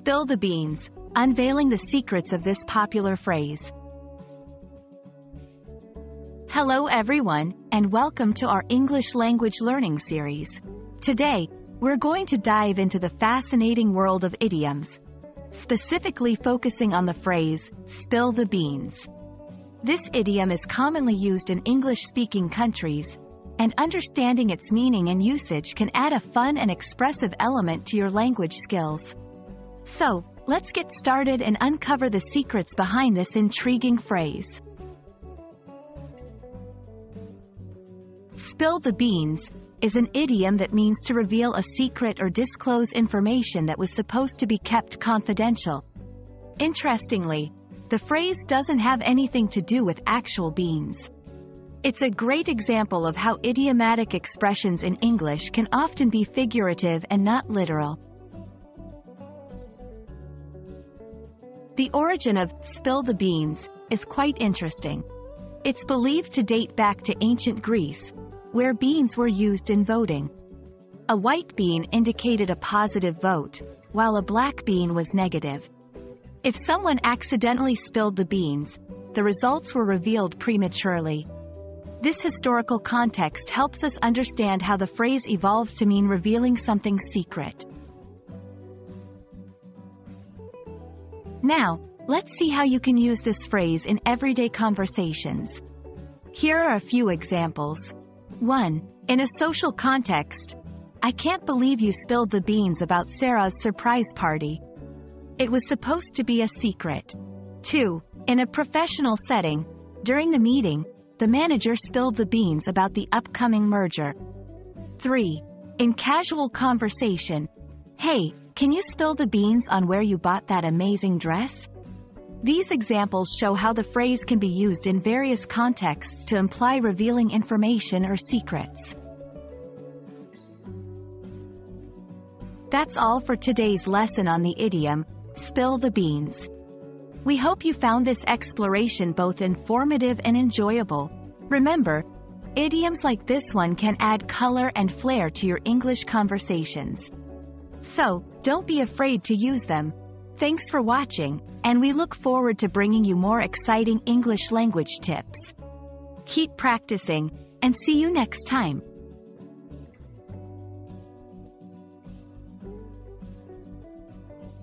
Spill the beans, unveiling the secrets of this popular phrase. Hello everyone, and welcome to our English language learning series. Today, we're going to dive into the fascinating world of idioms, specifically focusing on the phrase, spill the beans. This idiom is commonly used in English-speaking countries, and understanding its meaning and usage can add a fun and expressive element to your language skills. So, let's get started and uncover the secrets behind this intriguing phrase. Spill the beans is an idiom that means to reveal a secret or disclose information that was supposed to be kept confidential. Interestingly, the phrase doesn't have anything to do with actual beans. It's a great example of how idiomatic expressions in English can often be figurative and not literal. The origin of spill the beans is quite interesting. It's believed to date back to ancient Greece, where beans were used in voting. A white bean indicated a positive vote, while a black bean was negative. If someone accidentally spilled the beans, the results were revealed prematurely. This historical context helps us understand how the phrase evolved to mean revealing something secret. Now, let's see how you can use this phrase in everyday conversations. Here are a few examples. 1. In a social context, I can't believe you spilled the beans about Sarah's surprise party. It was supposed to be a secret. 2. In a professional setting, during the meeting, the manager spilled the beans about the upcoming merger. 3. In casual conversation, hey, can you spill the beans on where you bought that amazing dress? These examples show how the phrase can be used in various contexts to imply revealing information or secrets. That's all for today's lesson on the idiom, spill the beans. We hope you found this exploration both informative and enjoyable. Remember, idioms like this one can add color and flair to your English conversations. So, don't be afraid to use them. Thanks for watching, and we look forward to bringing you more exciting English language tips. Keep practicing, and see you next time.